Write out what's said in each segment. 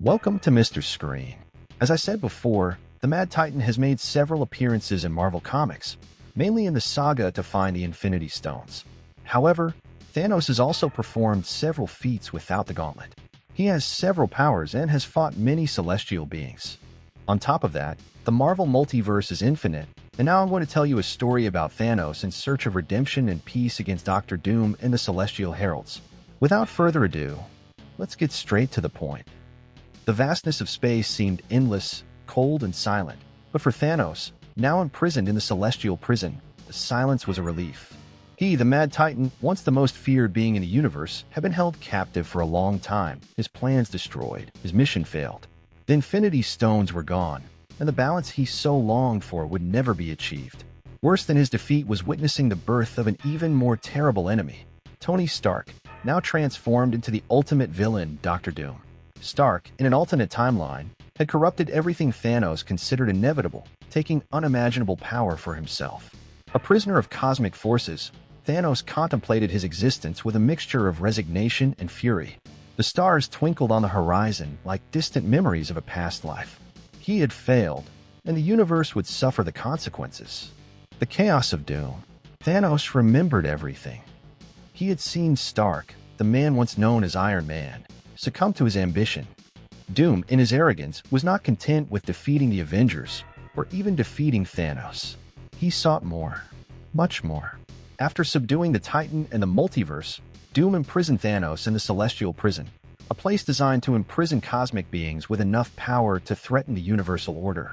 Welcome to Mr. Screen. As I said before, the Mad Titan has made several appearances in Marvel Comics, mainly in the saga to find the Infinity Stones. However, Thanos has also performed several feats without the gauntlet. He has several powers and has fought many celestial beings. On top of that, the Marvel multiverse is infinite, and now I'm going to tell you a story about Thanos in search of redemption and peace against Doctor Doom and the Celestial Heralds. Without further ado, let's get straight to the point. The vastness of space seemed endless, cold, and silent, but for Thanos, now imprisoned in the celestial prison, the silence was a relief. He, the Mad Titan, once the most feared being in the universe, had been held captive for a long time, his plans destroyed, his mission failed. The Infinity Stones were gone, and the balance he so longed for would never be achieved. Worse than his defeat was witnessing the birth of an even more terrible enemy, Tony Stark, now transformed into the ultimate villain, Doctor Doom. Stark, in an alternate timeline, had corrupted everything Thanos considered inevitable, taking unimaginable power for himself. A prisoner of cosmic forces, Thanos contemplated his existence with a mixture of resignation and fury. The stars twinkled on the horizon like distant memories of a past life. He had failed, and the universe would suffer the consequences. The chaos of Doom. Thanos remembered everything. He had seen Stark, the man once known as Iron Man, succumb to his ambition. Doom, in his arrogance, was not content with defeating the Avengers, or even defeating Thanos. He sought more, much more. After subduing the Titan and the multiverse, Doom imprisoned Thanos in the Celestial Prison, a place designed to imprison cosmic beings with enough power to threaten the universal order.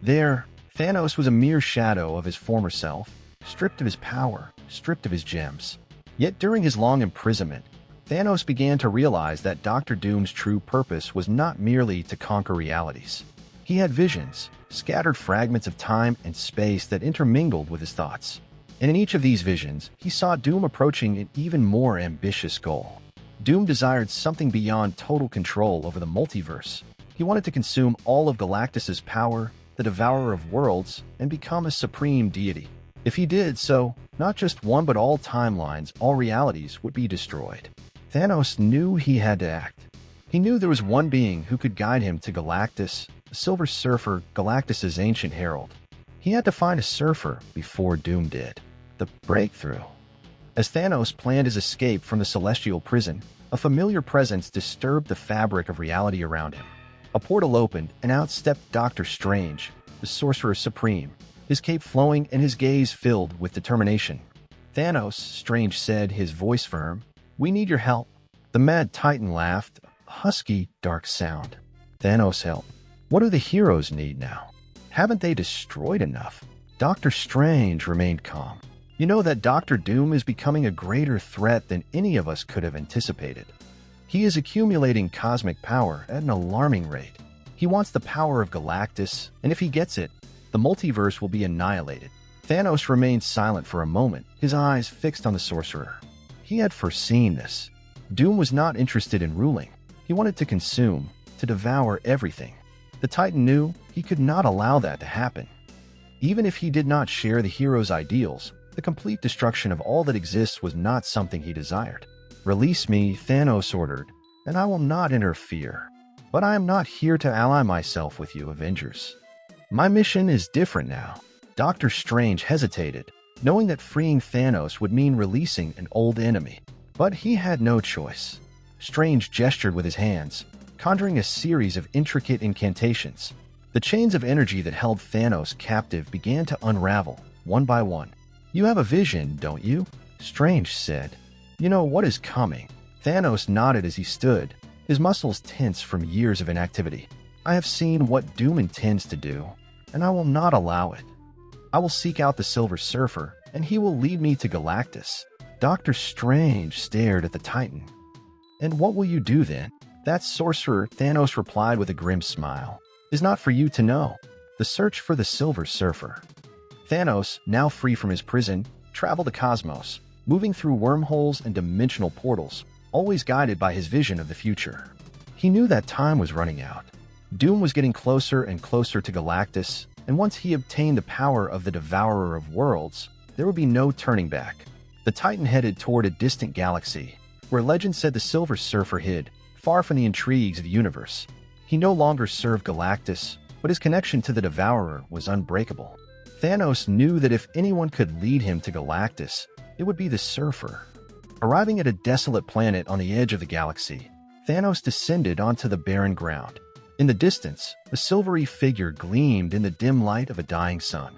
There, Thanos was a mere shadow of his former self, stripped of his power, stripped of his gems. Yet during his long imprisonment, Thanos began to realize that Doctor Doom's true purpose was not merely to conquer realities. He had visions, scattered fragments of time and space that intermingled with his thoughts. And in each of these visions, he saw Doom approaching an even more ambitious goal. Doom desired something beyond total control over the multiverse. He wanted to consume all of Galactus's power, the devourer of worlds, and become a supreme deity. If he did so, not just one but all timelines, all realities would be destroyed. Thanos knew he had to act. He knew there was one being who could guide him to Galactus, the Silver Surfer, Galactus's ancient herald. He had to find a surfer before Doom did. The breakthrough. As Thanos planned his escape from the celestial prison, a familiar presence disturbed the fabric of reality around him. A portal opened, and out stepped Doctor Strange, the Sorcerer Supreme, his cape flowing and his gaze filled with determination. "Thanos," Strange said, his voice firm, "we need your help." The Mad Titan laughed, a husky, dark sound. "Thanos' help? What do the heroes need now? Haven't they destroyed enough?" Doctor Strange remained calm. "You know that Doctor Doom is becoming a greater threat than any of us could have anticipated. He is accumulating cosmic power at an alarming rate. He wants the power of Galactus, and if he gets it, the multiverse will be annihilated." Thanos remained silent for a moment, his eyes fixed on the sorcerer. He had foreseen this. Doom was not interested in ruling. He wanted to consume, to devour everything. The Titan knew he could not allow that to happen. Even if he did not share the hero's ideals, the complete destruction of all that exists was not something he desired. "Release me," Thanos ordered, "and I will not interfere. But I am not here to ally myself with you, Avengers. My mission is different now." Doctor Strange hesitated, knowing that freeing Thanos would mean releasing an old enemy. But he had no choice. Strange gestured with his hands, conjuring a series of intricate incantations. The chains of energy that held Thanos captive began to unravel, one by one. "You have a vision, don't you?" Strange said. "You know what is coming." Thanos nodded as he stood, his muscles tense from years of inactivity. "I have seen what Doom intends to do, and I will not allow it. I will seek out the Silver Surfer, and he will lead me to Galactus." Doctor Strange stared at the Titan. "And what will you do then?" "That sorcerer," Thanos replied with a grim smile, "is not for you to know. The search for the Silver Surfer." Thanos, now free from his prison, traveled the cosmos, moving through wormholes and dimensional portals, always guided by his vision of the future. He knew that time was running out. Doom was getting closer and closer to Galactus, and once he obtained the power of the Devourer of Worlds, there would be no turning back. The Titan headed toward a distant galaxy, where legend said the Silver Surfer hid, far from the intrigues of the universe. He He no longer served Galactus, but his connection to the Devourer was unbreakable. Thanos knew that if anyone could lead him to Galactus, it would be the Surfer. Arriving at a desolate planet on the edge of the galaxy, Thanos descended onto the barren ground. In the distance, a silvery figure gleamed in the dim light of a dying sun.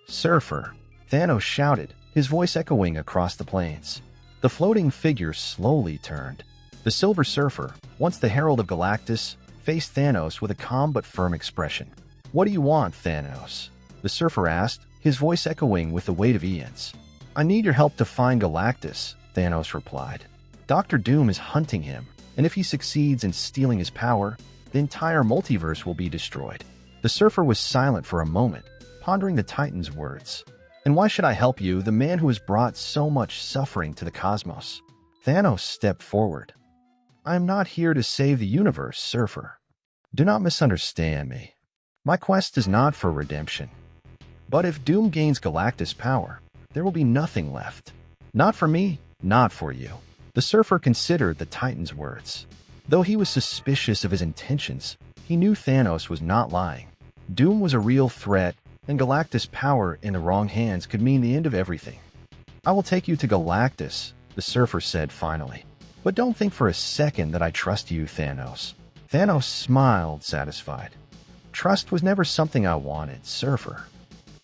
"Surfer!" Thanos shouted, his voice echoing across the plains. The floating figure slowly turned. The Silver Surfer, once the Herald of Galactus, faced Thanos with a calm but firm expression. "What do you want, Thanos?" the Surfer asked, his voice echoing with the weight of eons. "I need your help to find Galactus," Thanos replied. "Dr. Doom is hunting him, and if he succeeds in stealing his power, the entire multiverse will be destroyed." The Surfer was silent for a moment, pondering the Titan's words. "And why should I help you, the man who has brought so much suffering to the cosmos?" Thanos stepped forward. "I am not here to save the universe, Surfer. Do not misunderstand me. My quest is not for redemption. But if Doom gains Galactus' power, there will be nothing left. Not for me, not for you." The Surfer considered the Titan's words. Though he was suspicious of his intentions, he knew Thanos was not lying. Doom was a real threat, and Galactus' power in the wrong hands could mean the end of everything. "I will take you to Galactus," the Surfer said finally. "But don't think for a second that I trust you, Thanos." Thanos smiled, satisfied. "Trust was never something I wanted, Surfer.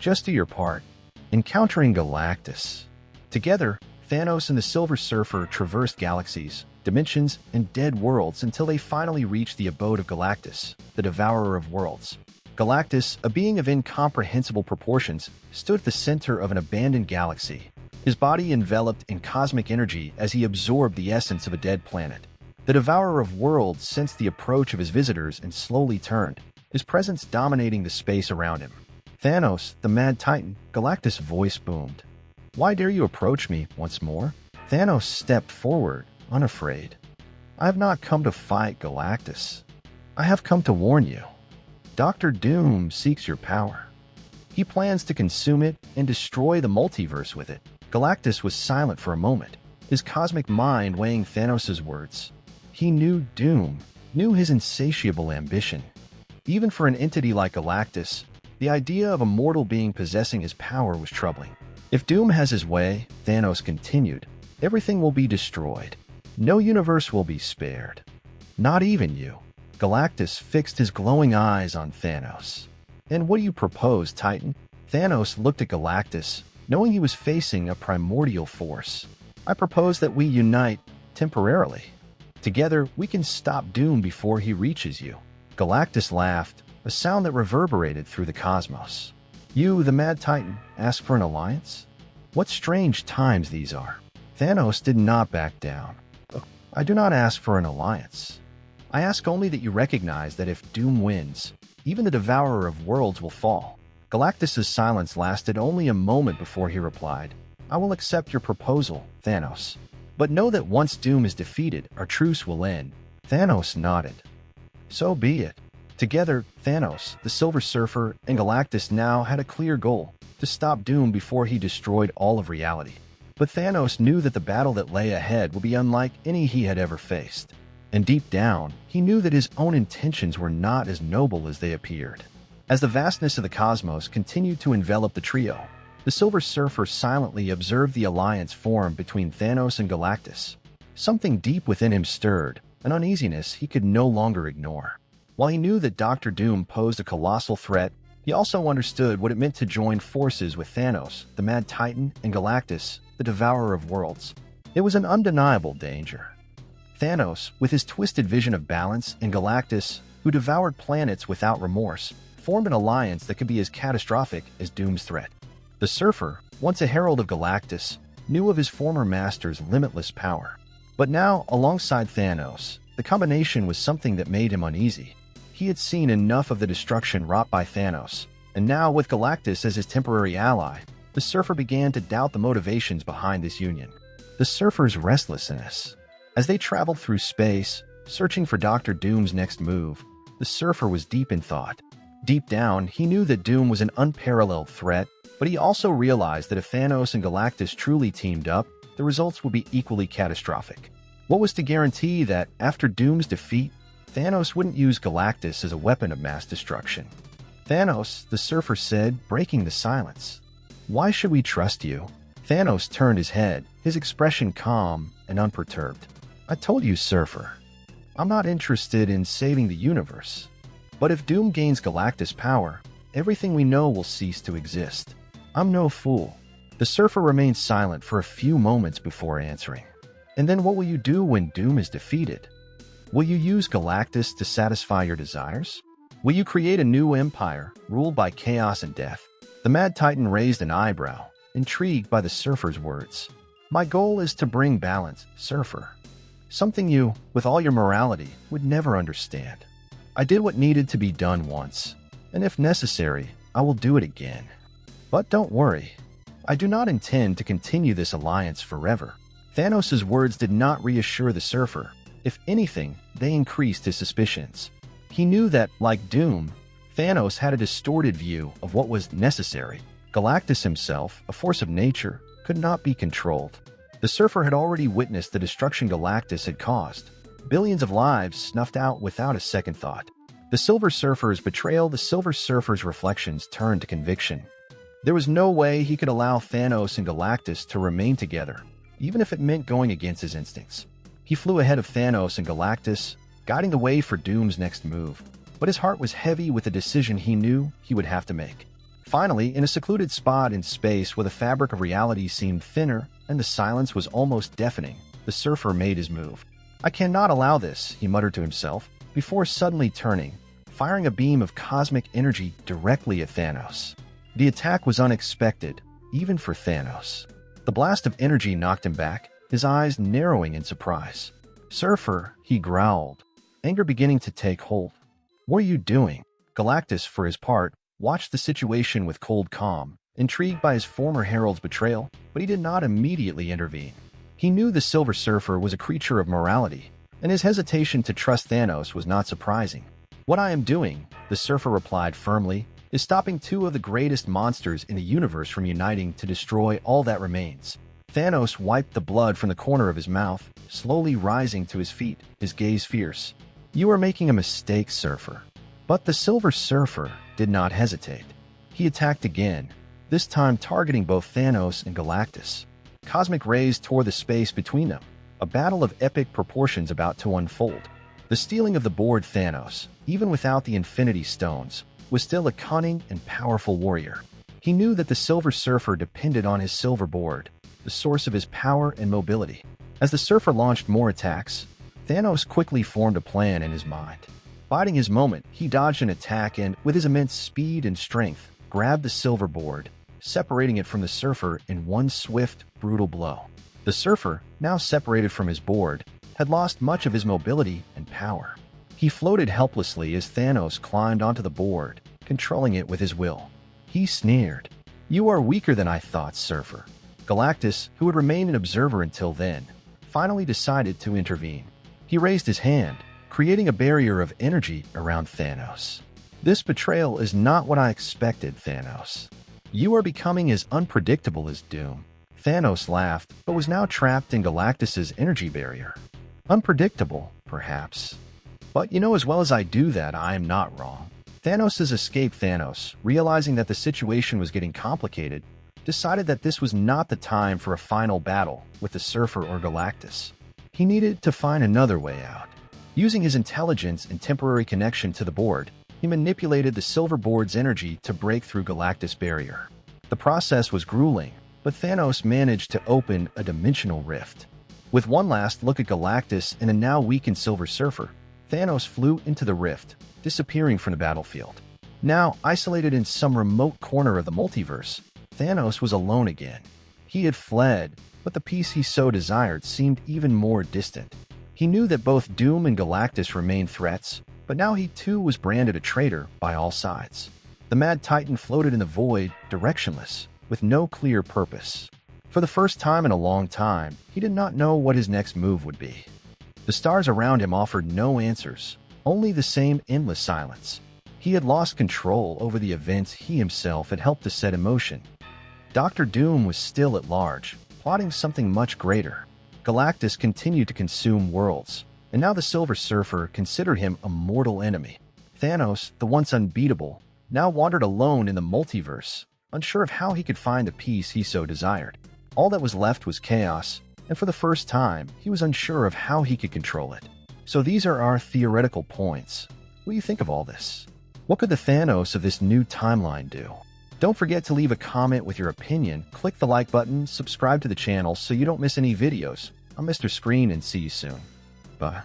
Just do your part." Encountering Galactus. Together, Thanos and the Silver Surfer traversed galaxies, dimensions, and dead worlds until they finally reached the abode of Galactus, the Devourer of Worlds. Galactus, a being of incomprehensible proportions, stood at the center of an abandoned galaxy, his body enveloped in cosmic energy as he absorbed the essence of a dead planet. The Devourer of Worlds sensed the approach of his visitors and slowly turned, his presence dominating the space around him. "Thanos, the Mad Titan," Galactus' voice boomed. "Why dare you approach me once more?" Thanos stepped forward, unafraid. "I have not come to fight Galactus. I have come to warn you. Dr. Doom seeks your power. He plans to consume it and destroy the multiverse with it." Galactus was silent for a moment, his cosmic mind weighing Thanos' words. He knew Doom, knew his insatiable ambition. Even for an entity like Galactus, the idea of a mortal being possessing his power was troubling. "If Doom has his way," Thanos continued, "everything will be destroyed. No universe will be spared. Not even you." Galactus fixed his glowing eyes on Thanos. "And what do you propose, Titan?" Thanos looked at Galactus, knowing he was facing a primordial force. "I propose that we unite, temporarily. Together, we can stop Doom before he reaches you." Galactus laughed, a sound that reverberated through the cosmos. "You, the Mad Titan, ask for an alliance? What strange times these are." Thanos did not back down. "I do not ask for an alliance. I ask only that you recognize that if Doom wins, even the Devourer of Worlds will fall." Galactus' silence lasted only a moment before he replied, "I will accept your proposal, Thanos. But know that once Doom is defeated, our truce will end." Thanos nodded. "So be it." Together, Thanos, the Silver Surfer, and Galactus now had a clear goal: to stop Doom before he destroyed all of reality. But Thanos knew that the battle that lay ahead would be unlike any he had ever faced. And deep down, he knew that his own intentions were not as noble as they appeared. As the vastness of the cosmos continued to envelop the trio, the Silver Surfer silently observed the alliance form between Thanos and Galactus. Something deep within him stirred, an uneasiness he could no longer ignore. While he knew that Dr. Doom posed a colossal threat, he also understood what it meant to join forces with Thanos, the Mad Titan, and Galactus, the Devourer of Worlds. It was an undeniable danger. Thanos, with his twisted vision of balance, and Galactus, who devoured planets without remorse, formed an alliance that could be as catastrophic as Doom's threat. The Surfer, once a herald of Galactus, knew of his former master's limitless power. But now, alongside Thanos, the combination was something that made him uneasy. He had seen enough of the destruction wrought by Thanos, and now, with Galactus as his temporary ally, the Surfer began to doubt the motivations behind this union. The Surfer's restlessness. As they traveled through space, searching for Dr. Doom's next move, the Surfer was deep in thought. Deep down, he knew that Doom was an unparalleled threat, but he also realized that if Thanos and Galactus truly teamed up, the results would be equally catastrophic. What was to guarantee that, after Doom's defeat, Thanos wouldn't use Galactus as a weapon of mass destruction. Thanos, the surfer said, breaking the silence. Why should we trust you? Thanos turned his head, his expression calm and unperturbed. I told you, Surfer. I'm not interested in saving the universe. But if Doom gains Galactus power, everything we know will cease to exist. I'm no fool. The Surfer remained silent for a few moments before answering. And then what will you do when Doom is defeated? Will you use Galactus to satisfy your desires? Will you create a new empire, ruled by chaos and death? The Mad Titan raised an eyebrow, intrigued by the Surfer's words. My goal is to bring balance, Surfer. Something you, with all your morality, would never understand. I did what needed to be done once, and if necessary, I will do it again. But don't worry. I do not intend to continue this alliance forever. Thanos' words did not reassure the Surfer. If anything, they increased his suspicions. He knew that, like Doom, Thanos had a distorted view of what was necessary. Galactus himself, a force of nature, could not be controlled. The Surfer had already witnessed the destruction Galactus had caused. Billions of lives snuffed out without a second thought. The Silver Surfer's betrayal, the Silver Surfer's reflections turned to conviction. There was no way he could allow Thanos and Galactus to remain together, even if it meant going against his instincts. He flew ahead of Thanos and Galactus, guiding the way for Doom's next move. But his heart was heavy with the decision he knew he would have to make. Finally, in a secluded spot in space where the fabric of reality seemed thinner and the silence was almost deafening, the Surfer made his move. I cannot allow this, he muttered to himself, before suddenly turning, firing a beam of cosmic energy directly at Thanos. The attack was unexpected, even for Thanos. The blast of energy knocked him back, his eyes narrowing in surprise. Surfer, he growled, anger beginning to take hold. What are you doing? Galactus, for his part, watched the situation with cold calm, intrigued by his former herald's betrayal, but he did not immediately intervene. He knew the Silver Surfer was a creature of morality, and his hesitation to trust Thanos was not surprising. What I am doing, the Surfer replied firmly, is stopping two of the greatest monsters in the universe from uniting to destroy all that remains. Thanos wiped the blood from the corner of his mouth, slowly rising to his feet, his gaze fierce. You are making a mistake, Surfer. But the Silver Surfer did not hesitate. He attacked again, this time targeting both Thanos and Galactus. Cosmic rays tore the space between them, a battle of epic proportions about to unfold. The stealing of the board Thanos, even without the Infinity Stones, was still a cunning and powerful warrior. He knew that the Silver Surfer depended on his silver board, the source of his power and mobility. As the Surfer launched more attacks, Thanos quickly formed a plan in his mind. Biding his moment, he dodged an attack and, with his immense speed and strength, grabbed the silver board, separating it from the Surfer in one swift, brutal blow. The Surfer, now separated from his board, had lost much of his mobility and power. He floated helplessly as Thanos climbed onto the board, controlling it with his will. He sneered. You are weaker than I thought, Surfer. Galactus, who had remained an observer until then, finally decided to intervene. He raised his hand, creating a barrier of energy around Thanos. This betrayal is not what I expected, Thanos. You are becoming as unpredictable as Doom. Thanos laughed, but was now trapped in Galactus's energy barrier. Unpredictable, perhaps. But you know as well as I do that I am not wrong. Thanos' escaped Thanos, realizing that the situation was getting complicated, decided that this was not the time for a final battle with the Surfer or Galactus. He needed to find another way out. Using his intelligence and temporary connection to the board, he manipulated the silver board's energy to break through Galactus' barrier. The process was grueling, but Thanos managed to open a dimensional rift. With one last look at Galactus and a now weakened Silver Surfer, Thanos flew into the rift, disappearing from the battlefield. Now, isolated in some remote corner of the multiverse, Thanos was alone again. He had fled, but the peace he so desired seemed even more distant. He knew that both Doom and Galactus remained threats, but now he too was branded a traitor by all sides. The Mad Titan floated in the void, directionless, with no clear purpose. For the first time in a long time, he did not know what his next move would be. The stars around him offered no answers, only the same endless silence. He had lost control over the events he himself had helped to set in motion. Dr. Doom was still at large, plotting something much greater. Galactus continued to consume worlds, And now the Silver Surfer considered him a mortal enemy. Thanos, the once unbeatable, now wandered alone in the multiverse, unsure of how he could find the peace he so desired. All that was left was chaos, and for the first time, he was unsure of how he could control it. So these are our theoretical points. What do you think of all this? What could the Thanos of this new timeline do? Don't forget to leave a comment with your opinion, click the like button, subscribe to the channel so you don't miss any videos. I'm Mr. Screen and see you soon. Bye.